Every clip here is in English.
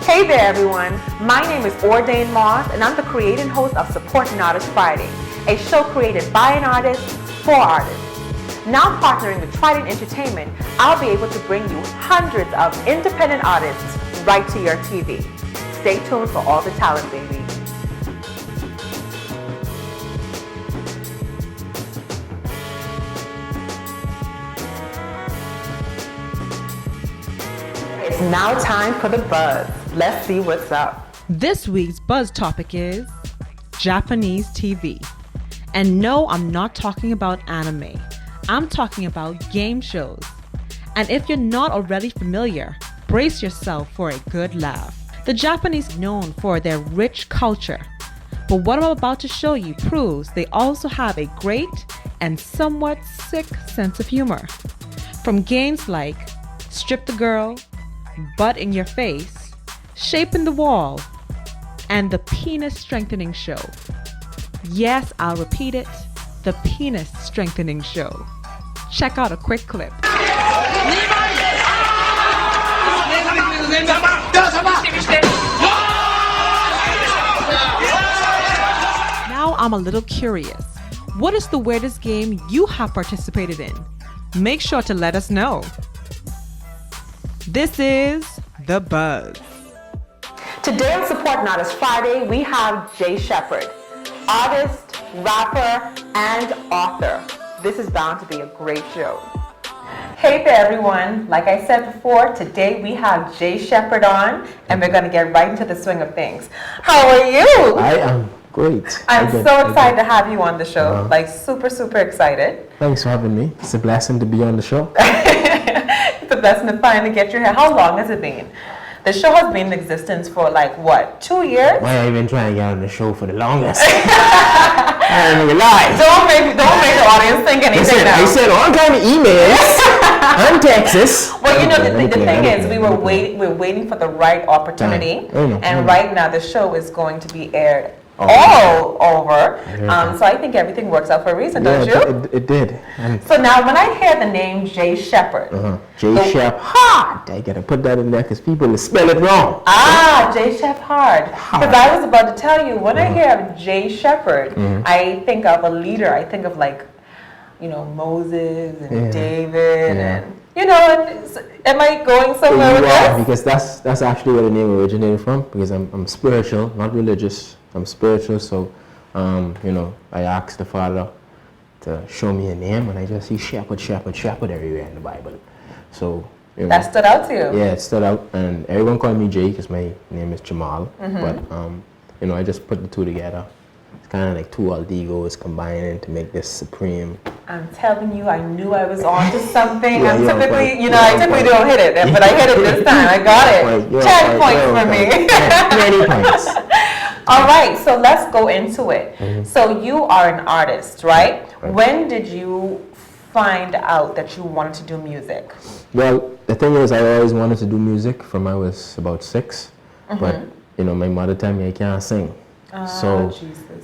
Hey there everyone, my name is Ordain Moss and I'm the creator and host of Support an Artist Friday, a show created by an artist for artists. Now partnering with Trident Entertainment, I'll be able to bring you hundreds of independent artists right to your TV. Stay tuned for all the talent, baby. It's now time for the buzz. Let's see what's up. This week's buzz topic is Japanese TV. And no, I'm not talking about anime. I'm talking about game shows. And if you're not already familiar, brace yourself for a good laugh. The Japanese are known for their rich culture. But what I'm about to show you proves they also have a great and somewhat sick sense of humor. From games like Strip the Girl, Butt in Your Face, Shape in the Wall, and the Penis Strengthening Show. Yes, I'll repeat it, the Penis Strengthening Show. Check out a quick clip. Now I'm a little curious. What is the weirdest game you have participated in? Make sure to let us know. This is The Buzz. Today on Support an Artist Friday, we have Shephard, artist, rapper, and author. This is bound to be a great show. Hey there everyone, like I said before, today we have Shephard on, and we're going to get right into the swing of things. How are you? I am great. I'm so excited to have you on the show, like super excited. Thanks for having me. It's a blessing to be on the show. It's a blessing to finally get your hair. How long has it been? The show has been in existence for like what, 2 years? Why have you been trying to get on the show for the longest? I don't even lie. Don't make the audience think anything now. I said all kind of emails and texts. Well, you know, the thing is, we're waiting for the right opportunity, and right now the show is going to be aired all over. So I think everything works out for a reason, don't you? It did. So now when I hear the name Shephard. Shephard. I gotta put that in there because people spell it wrong. Shephard. Because I was about to tell you, when I hear of Shephard, I think of a leader. I think of like, you know, Moses and David and, you know, am I going somewhere with this? Because that's actually where the name originated from, because I'm spiritual, not religious. I'm spiritual, so, you know, I asked the Father to show me a name, and I just see Shepherd everywhere in the Bible. So, you know, that stood out to you? Yeah, it stood out, and everyone called me Jay because my name is Jamal. But, you know, I just put the two together. It's kind of like two alter egos combining to make this supreme. I'm telling you, I knew I was on to something. I typically don't hit it, but I hit it this time. I got it. 10 points for me. 20 points. All right, so let's go into it. So you are an artist, right? When did you find out that you wanted to do music? Well, the thing is, I always wanted to do music from I was about 6. But, you know, my mother told me I can't sing. So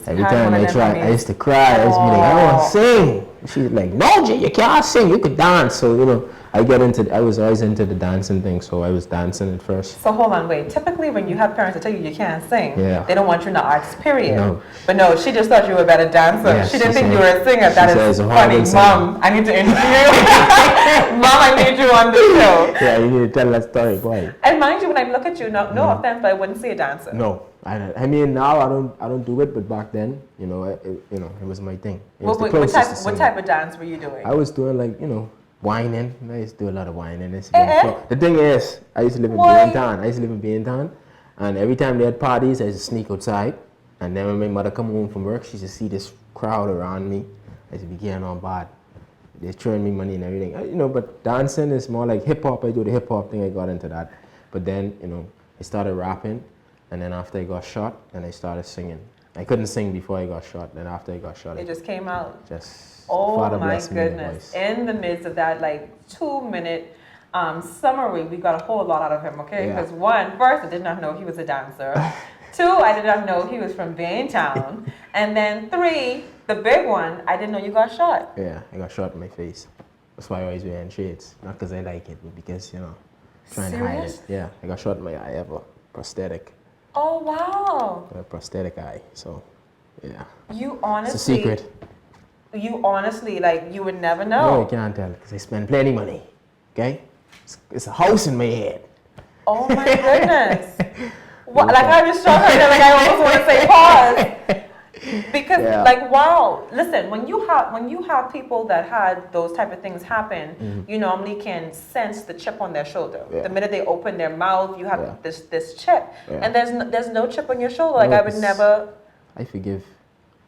every time I try, I used to cry. I used to be like, I don't want to sing. She's like, no, Jay, you can't sing. You could dance. So, you know, I was always into the dancing thing. So I was dancing at first. So hold on, wait. Typically when you have parents that tell you can't sing, they don't want you in the arts, period. No. But no, she just thought you were a better dancer. Yeah, she didn't think you were a singer. That is funny. Mom, I need to interview you. Mom, I need you on the show. Yeah, you need to tell that story, boy. And mind you, when I look at you, no offense, but I wouldn't say a dancer. No. I mean, now I don't do it, but back then, you know, it was my thing. It was the closest to singing. What type of dance were you doing? I was doing like, you know, whining. I used to do a lot of whining. The thing is, I used to live in Baintown. And every time they had parties, I used to sneak outside. And then when my mother come home from work, she used to see this crowd around me. I used to be getting on bad. They're throwing me money and everything. You know, but dancing is more like hip hop. I do the hip hop thing. I got into that. But then, you know, I started rapping. And then after I got shot, then I started singing. I couldn't sing before I got shot. Then after I got shot, it just came out. Father my blessed me with goodness! In the midst of that, like 2-minute summary, we got a whole lot out of him. Okay, because first, I did not know he was a dancer. 2, I did not know he was from Baintown. And then 3, the big one, I didn't know you got shot. Yeah, I got shot in my face. That's why I always wearing shades. Not because I like it, but because, you know, trying to hide it. Yeah, I got shot in my eye ever. prosthetic. Oh, wow. A prosthetic eye. So, yeah. You honestly... It's a secret. You honestly, like, you would never know. No, you can't tell because I spend plenty money. Okay? It's a house in my head. Oh my goodness. What, like I was shocked right there, like I almost want to say pause. Because like wow, listen, when you have people that had those type of things happen, you normally can sense the chip on their shoulder. The minute they open their mouth, you have this chip. And there's no chip on your shoulder. Like I would never. I forgive.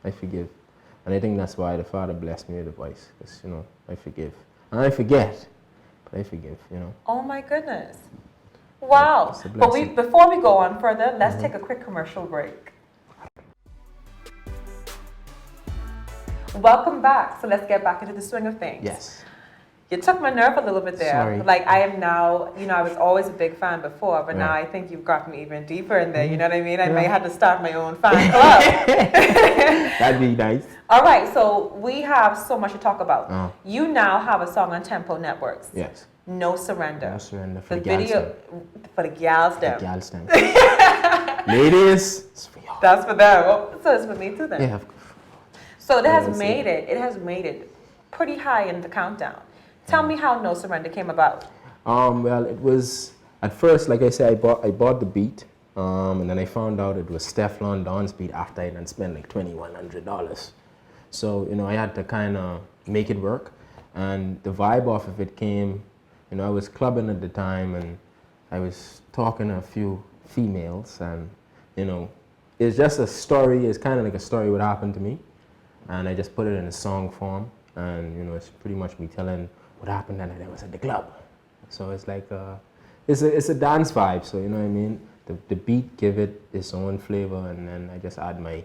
And I think that's why the Father blessed me with the voice. Because, you know, I forgive. And I forget. But I forgive, you know. Oh my goodness. Wow. But before we go on further, let's take a quick commercial break. Welcome back. So let's get back into the swing of things. Yes. You took my nerve a little bit there. Sorry. Like I am now, you know, I was always a big fan before, but now I think you've gotten me even deeper in there. You know what I mean? I may have to start my own fan club. That'd be nice. All right, so we have so much to talk about. You now have a song on Tempo Networks. Yes. No Surrender. No Surrender for the video for the gals them. The gals them. Ladies, it's for y'all. That's for them. Oh, so it's for me too then. Yeah. So it has made it pretty high in the countdown. Tell me how No Surrender came about. Well, it was at first, like I said, I bought the beat, and then I found out it was Stefflon Don's beat after I had spent like $2,100. So you know, I had to kind of make it work, and the vibe off of it came. You know, I was clubbing at the time, and I was talking to a few females, and you know, it's just a story. It's kind of like a story what happened to me, and I just put it in a song form, and you know, it's pretty much me telling what happened that night I was at the club. So it's like it's a dance vibe. So you know what I mean. The beat give it its own flavor, and then I just add my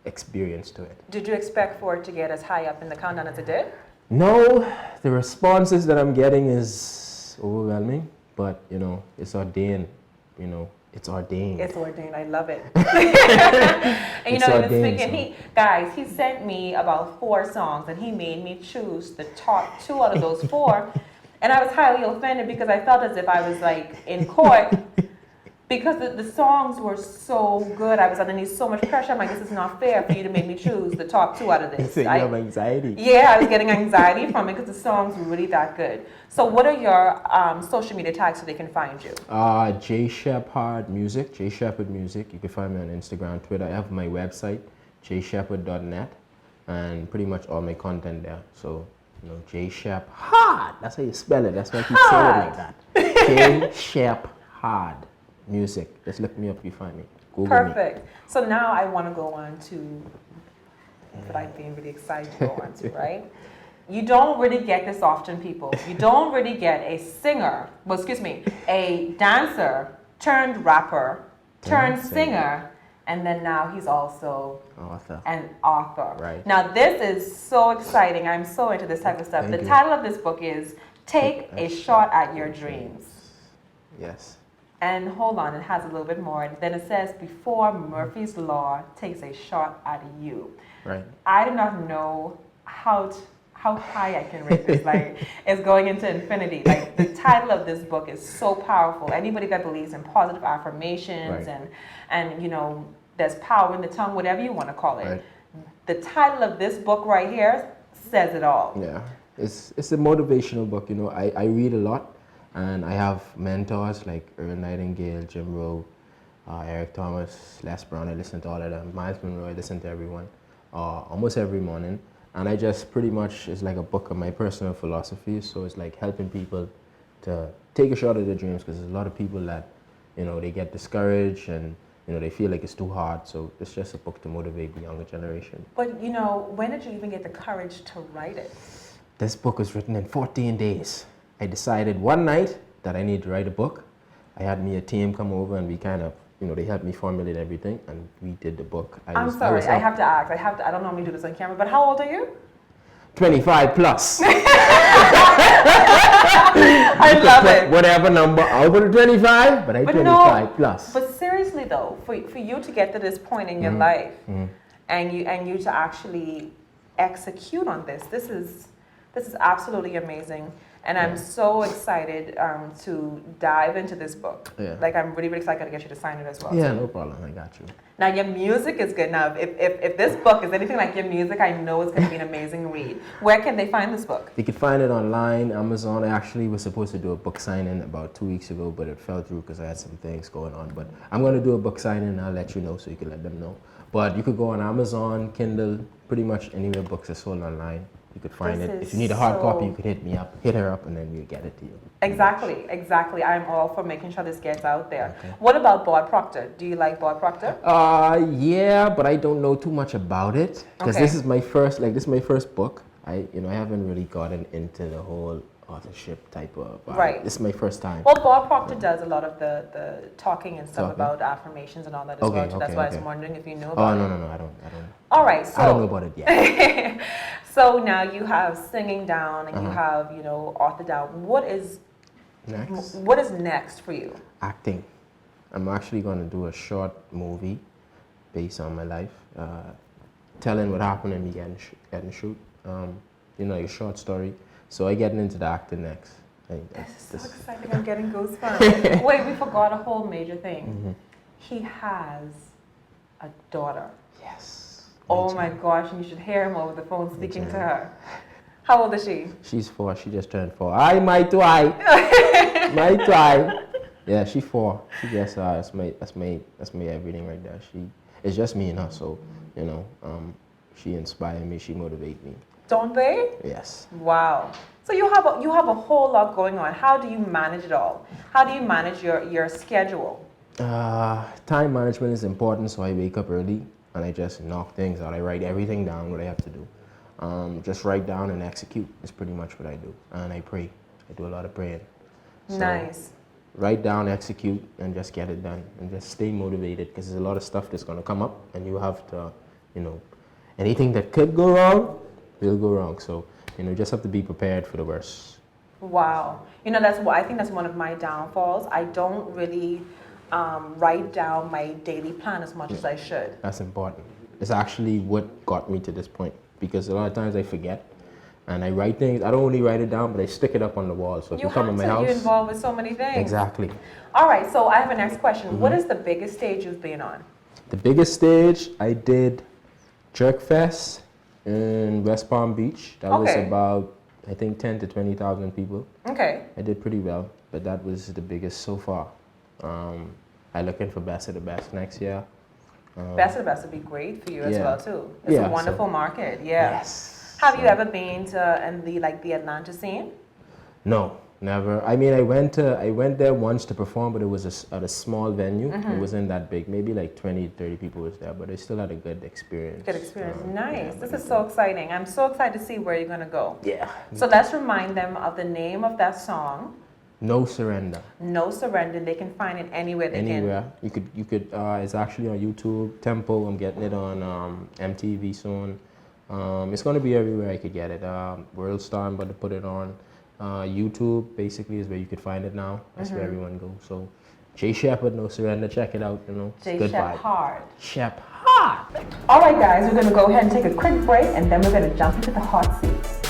experience to it. Did you expect for it to get as high up in the countdown as it did? No, the responses that I'm getting is overwhelming, but you know, it's ordained. You know, it's ordained. It's ordained. I love it. And you know, ordained, he sent me about 4 songs, and he made me choose the top 2 out of those 4, and I was highly offended because I felt as if I was like in court. Because the songs were so good, I was underneath so much pressure. I'm like, this is not fair for you to make me choose the top 2 out of this. So you have anxiety. Yeah, I was getting anxiety from it because the songs were really that good. So what are your social media tags so they can find you? Shephard Music, Shephard Music. You can find me on Instagram, Twitter. I have my website, jshepherd.net, and pretty much all my content there. So, you know, Shephard. That's how you spell it. That's why I keep saying it like that. Shephard Music. Just look me up, you find me. Google Perfect. me. So now I want to go on to what I'm being really excited to go on to, right? You don't really get this often, people. You don't really get a singer, a dancer turned rapper, turned singer, and then now he's also an author. Right. Now this is so exciting. I'm so into this type of stuff. The title of this book is Take a Shot at Your Dreams. Yes. And hold on, it has a little bit more. Then it says, before Murphy's Law takes a shot at you. Right. I do not know how high I can rate this. Like, it's going into infinity. Like, the title of this book is so powerful. Anybody that believes in positive affirmations and you know, there's power in the tongue, whatever you want to call it. Right. The title of this book right here says it all. Yeah. It's a motivational book. You know, I read a lot. And I have mentors like Earl Nightingale, Jim Rowe, Eric Thomas, Les Brown. I listen to all of them. Miles Monroe, I listen to everyone almost every morning. And I just pretty much, it's like a book of my personal philosophy. So it's like helping people to take a shot at their dreams, because there's a lot of people that, you know, they get discouraged and, you know, they feel like it's too hard. So it's just a book to motivate the younger generation. But, you know, when did you even get the courage to write it? This book was written in 14 days. I decided one night that I need to write a book. I had me a team come over, and we kind of, you know, they helped me formulate everything, and we did the book. I'm sorry, I have to ask. I don't normally do this on camera, but how old are you? 25 plus. I love it. Whatever number, I'll put 25, but I'm 25 plus. But seriously though, for you to get to this point in your life, and you to actually execute on this is absolutely amazing. and I'm so excited to dive into this book. Yeah. Like I'm really, really excited to get you to sign it as well. Yeah, too. no problem. I got you. Now your music is good. Now if this book is anything like your music, I know it's going to be an amazing read. Where can they find this book? You can find it online, Amazon. I actually was supposed to do a book signing about 2 weeks ago, but it fell through because I had some things going on. But I'm going to do a book signing and I'll let you know so you can let them know. But you could go on Amazon, Kindle, pretty much anywhere books are sold online. You could find it. If you need a hard copy, you could hit her up, and then we get it to you. Exactly. I'm all for making sure this gets out there. Okay. What about Board Proctor? Do you like Board Proctor? Yeah, but I don't know too much about it because this is my first book. I haven't really gotten into the whole authorship type of right. This is my first time. Well, Board Proctor does a lot of the talking and stuff about affirmations and all that as well. So that's why I was wondering if you knew about it. Oh no, I don't. All right, so I don't know about it yet. So now you have singing down and you have author down. What is next for you? Acting. I'm actually going to do a short movie based on my life, telling what happened to me getting shoot. A short story. So I getting into the acting next. This is so exciting. I'm getting goosebumps. Wait, we forgot a whole major thing. He has a daughter. Yes. Oh my gosh, and you should hear him over the phone speaking to her. How old is she? She's 4. She just turned 4. I might try. Might try. Yeah, she's 4. She just that's my everything right there. It's just me and her, so she inspired me, she motivates me. Don't they? Yes. Wow. So you have a whole lot going on. How do you manage it all? How do you manage your schedule? Time management is important, so I wake up early and I just knock things out. I write everything down, what I have to do. Just write down and execute is pretty much what I do. And I pray. I do a lot of praying. So nice. Write down, execute, and just get it done. And just stay motivated because there's a lot of stuff that's going to come up and you have to, anything that could go wrong will go wrong. So, just have to be prepared for the worst. Wow. I think that's one of my downfalls. I don't really write down my daily plan as much as I should. That's important. It's actually what got me to this point because a lot of times I forget and I write things. I don't only write it down, but I stick it up on the wall. So if you come in my house, you're involved with so many things. Exactly. All right. So I have a next question. What is the biggest stage you've been on? The biggest stage I did Jerk Fest in West Palm Beach. That was about, I think, 10 to 20,000 people. Okay. I did pretty well, but that was the biggest so far. I'm looking for Best of the Best next year. Best of the Best would be great for you as well too. It's a wonderful market. Yeah. Yes. Have you ever been to the Atlanta scene? No, never. I mean, I went there once to perform, but it was at a small venue. It wasn't that big. Maybe like 20, 30 people was there, but I still had a good experience. Good experience. Nice. This is so exciting. I'm so excited to see where you're gonna go. Yeah. So let's remind them of the name of that song. No Surrender. No Surrender. They can find it anywhere they can. Anywhere. You could. It's actually on YouTube, Tempo. I'm getting it on MTV soon. It's going to be everywhere I could get it. World Star, I'm about to put it on. YouTube basically is where you could find it now. That's where everyone goes. So J Shephard, No Surrender. Check it out. J Shephard. Shephard. All right, guys. We're going to go ahead and take a quick break, and then we're going to jump into the hot seat.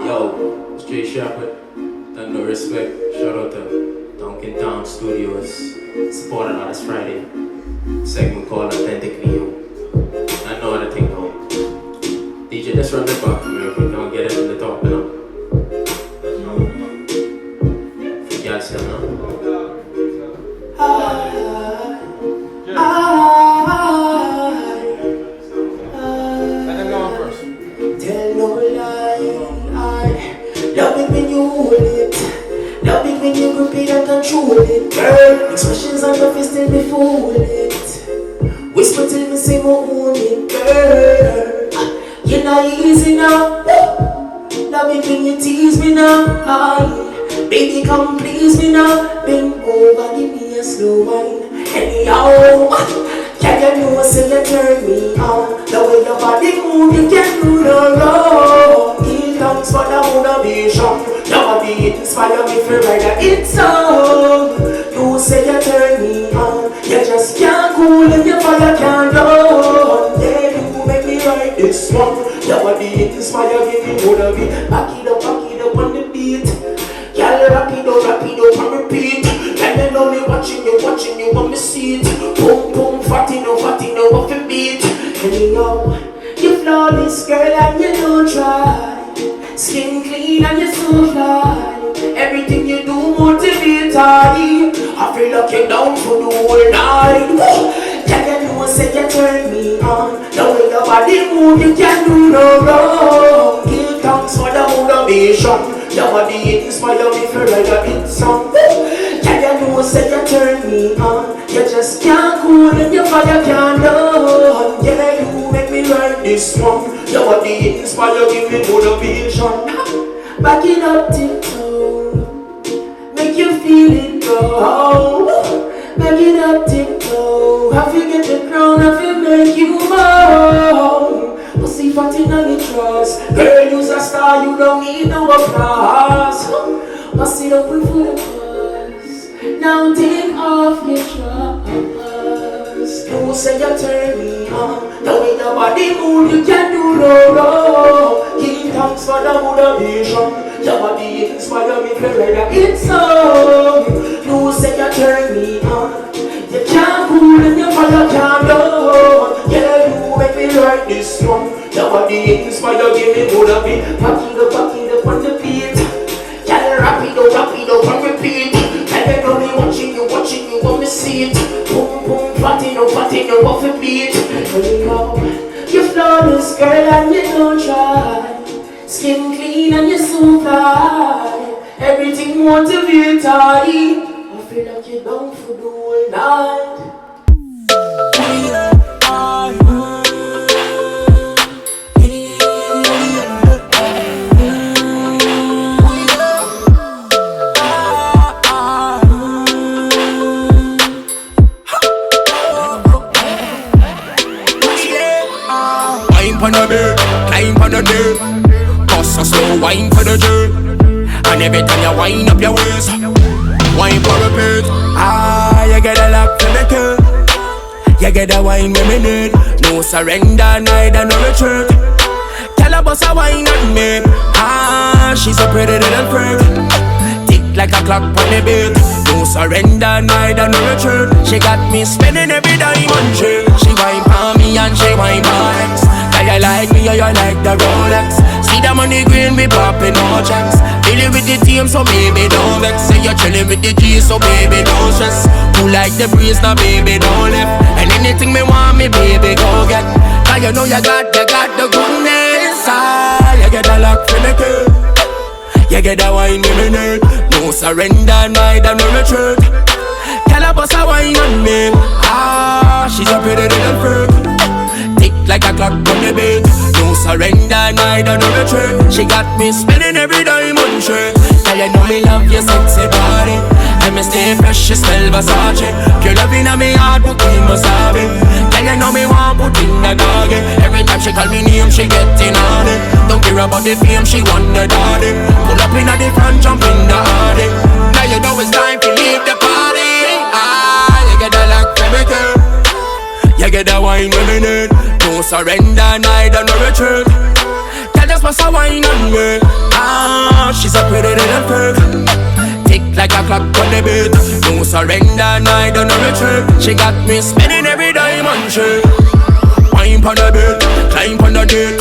Yo, it's J Shephard. Done no respect. Shout out to Duncan Town Studios. Supporting Artist Friday. Segment called Authentically You. I know how to think though. DJ, let's run the back. We're gonna get it from the top, For y'all still now. Let them go on first. Tell no lie. Love it when you hold it. Love it when you grip it and control it. Girl, expressions on your face till me fool it. Whisper till me say more own it. Girl, you're not easy now. Love it when you tease me now. Baby, come please me now. Bend over, give me a slow wine. Anyhow, yeah, you know say you turn me on. The way your body move, you can't do no wrong. Thanks for the motivation. Your body inspire me to write a hit song. You say you turn me on. You just can't cool if your fire can't run. this one. Your body inspire me, me wanna be. Back it up on the beat. Girl, rock it up and repeat. Girl, you know me watching you on me seat. Boom, boom, fatty no off the beat. Anyhow, you flawless girl and you don't try. Skin clean and you so fly. Everything you do motivate I feel like you're down for the whole night. Can you know say you turn me on? The way your body move you can do no wrong. Give thanks for the motivation. Your body inspire me for like a hit song. Can you know say you turn me on? You just can't cool and your fire can't run. Yeah, you make me like this one. Your body inspire, give me motivation. Back it up tiptoe, make you feel it go. Back it up tiptoe, have you get the crown, have you make you moan. Pussy fat in your trust, girl you's a star, you don't need no applause. Bust it up with the buzz, now take off your trust. You say you turn me on, the way your body move you can do no wrong. Give thanks for the motivation. Your body inspire me for like it's so. You say you turn me on, you can't cool and your fire can't down. Yeah, you make me like this one. Your body inspire, give me motivation. Back it up on the beat. Girl, rap it up and repeat. And you know me watching you on me seat. Boom, boom, fatty no off the beat. Anyhow, you flawless girl and you don't try. Skin clean and you so fly. Everything motivate I feel like you're down for the whole night. Climb on the dirt, climb on the dirt. Bust a slow wine for the jerk. And every time you wind up your waist, wine for a bit. You get a lock to the curb. You get a wine when me need. No surrender, neither no retreat. Tell her bust a wine on me. She's a pretty little freak. Tick like a clock on the beat. No surrender, neither no retreat. She got me spending every diamond trick. She wine for me and she wine for X. You like me or you like the Rolex. See the money green, me popping all checks. Dealing with the team, so baby don't vex. Say you're chilling with the G, so baby don't stress. Who like the breeze, now baby don't left. And anything me want, me baby go get. Cause you know you got the goodness. You get a lock for the curb. You get a wine in me need. No surrender, neither no retreat. Tell her bust a wine on me. She's a pretty little freak. Like a clock on the beat. No surrender, neither no retreat. She got me spending every diamond shirt. Tell you know me love your sexy body. And me stay fresh, she smell Versace. Pure loving on me heart, put in wasabi. Tell you know me want put in the doggy. Every time she call me name, she getting on it. Don't care about the fame, she want the daddy. Pull up in the front, jump in the hardy. Now you know it's time to leave the party. You get a lock from me girl. You get a wine when me need. No surrender, neither no retreat. Girl just bust a wine on me. She's a pretty little freak. Tick like a clock on the beat. No surrender, neither no retreat. She got me spending every diamond trick. Wine pon the beat, climb pon the dick.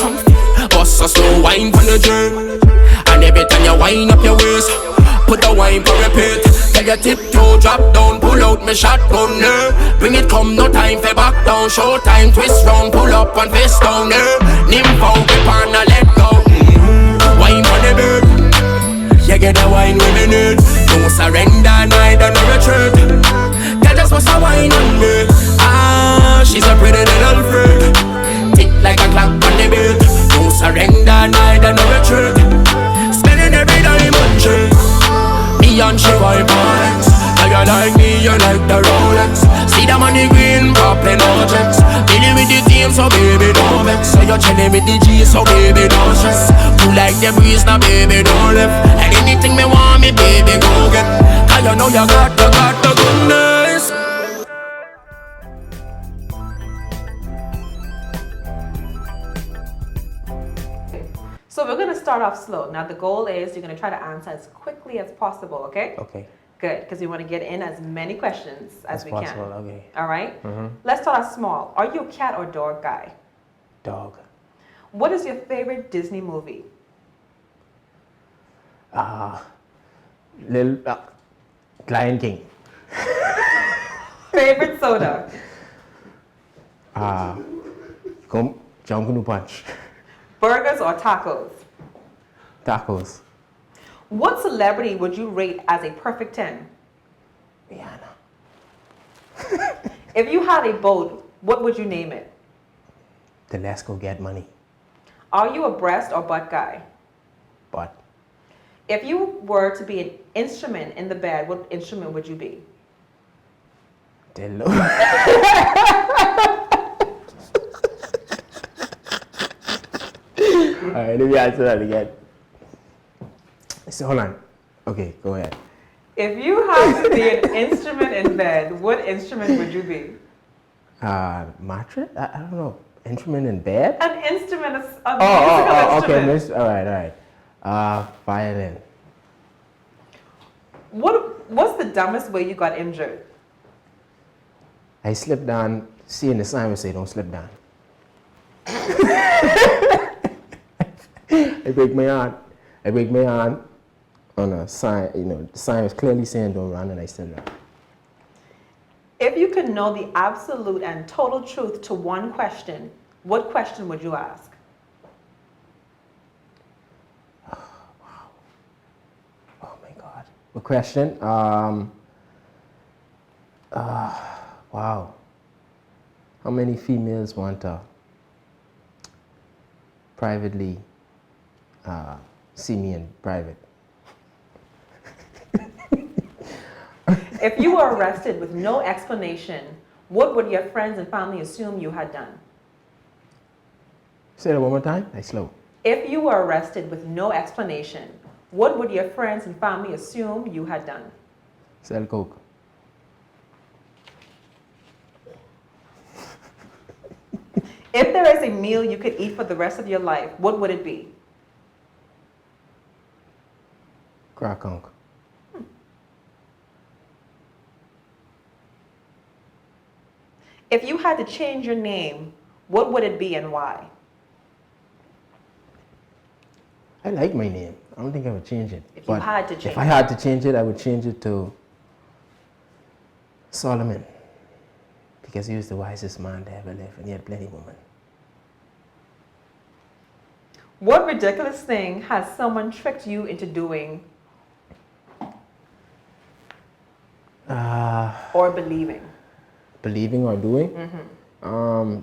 Bust a slow wine pon the jerk. And every time you wind up your waist, put the wine for repeat. Tell your tiptoe, drop down, pull out me shotgun there. Bring it come, no time for back down. Show time, twist round, pull up and face down there. Nympho, grip on and let go. Wine for the bird. You get a wine when me need. No surrender, neither no retreat. Girl just bust a wine on me. She's a pretty little freak. Tick like a clock on the beat. No surrender, neither no retreat. Spending every diamond trick. Me and she wipe hands. Now you like me, you like the Rolex. See the money green, popping all checks. Dealing with the team, so baby don't vex. So you're chilling with the G, so baby don't stress. You like the breeze, now baby don't left. And anything me want, me baby go get. Cause you know you got the goodness. start off slow. Now the goal is you're going to try to answer as quickly as possible, okay? Okay. Good, because we want to get in as many questions as we possible, can. okay. All right? Let's start off small. Are you a cat or dog guy? Dog. What is your favorite Disney movie? Lion King. Favorite soda? Jungle Punch. Burgers or tacos? Tacos. What celebrity would you rate as a perfect 10? Rihanna. If you had a boat, what would you name it? The Let's Go Get Money. Are you a breast or butt guy? But If you were to be an instrument in the band, what instrument would you be? Dello. Alright, let me answer that again. So hold on. Okay, go ahead. If you had to be an instrument in bed, what instrument would you be? Mattress? I don't know. Instrument in bed? An instrument, a musical Okay. instrument. All right. Violin. What's the dumbest way you got injured? I slipped down. Seeing the sign would say, "Don't slip down." I break my arm on a sign. The sign was clearly saying, "Don't run," and I still ran. If you could know the absolute and total truth to one question, what question would you ask? Oh my God. What question? Wow. How many females want to privately see me in private? If you were arrested with no explanation, what would your friends and family assume you had done? Say that one more time. I slow. If you were arrested with no explanation, what would your friends and family assume you had done? Sell coke. If there is a meal you could eat for the rest of your life, what would it be? Crack conch. If you had to change your name, what would it be and why? I like my name. I don't think I would change it. If you had to change If I had to change it, I would change it to Solomon. Because he was the wisest man to ever live, and he had plenty of women. What ridiculous thing has someone tricked you into doing or believing? Believing or doing? The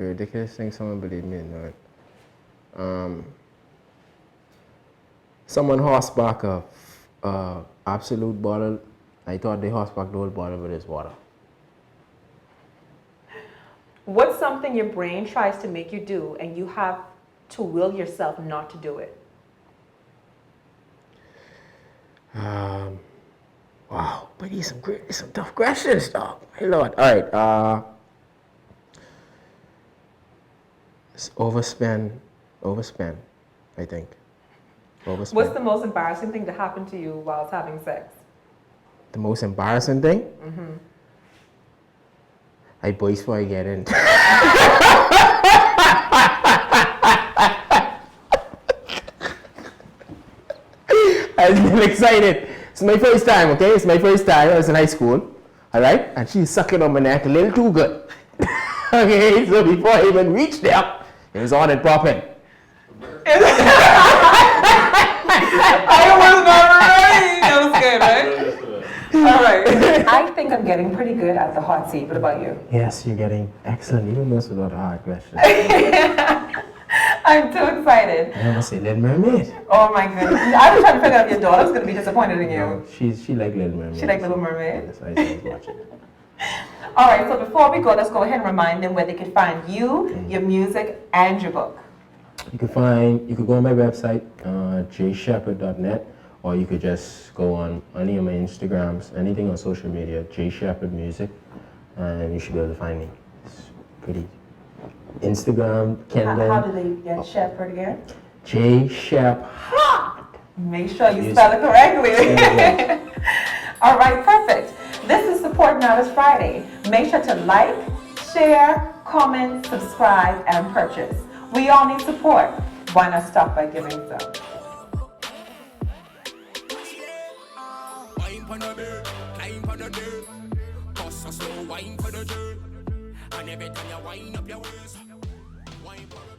ridiculous thing someone believed me in doing. Someone horseback a absolute bottle. I thought they horseback the whole bottle with his water. What's something your brain tries to make you do and you have to will yourself not to do it? Wow, but these some tough questions, dog. My Lord. All right. Overspend. I think. Overspend. What's the most embarrassing thing to happen to you whilst having sex? The most embarrassing thing? I boys before I get in. I was really excited. It's my first time, okay? It's my first time. I was in high school, all right? And she's sucking on my neck a little too good. Okay, so before I even reached there, it was on and popping. I was not ready. That was good, right? All right. I think I'm getting pretty good at the hot seat. What about you? Yes, you're getting excellent. Even those without a hard question. I'm too excited. I want to say Little Mermaid. Oh my goodness. I was trying to figure out if your daughter's going to be disappointed in you. No, she like Little Mermaid. She like Little Mermaid? That's why I was watching it. All right, so before we go, let's go ahead and remind them where they can find you, your music, and your book. You could go on my website, jshepherd.net, or you could just go on any of my Instagrams, anything on social media, J Shepherd Music, and you should be able to find me. It's pretty. Instagram, Kendall. How do they get Shepherd again? J Shephard. Make sure you Yes. spell it correctly. Yeah. All right, perfect. This is Support Matters Friday. Make sure to like, share, comment, subscribe, and purchase. We all need support. Why not stop by giving some? Wine for the bird, climb for the dirt. Bust a slow wine for the dirt. And every time you wind up your waist, wine for the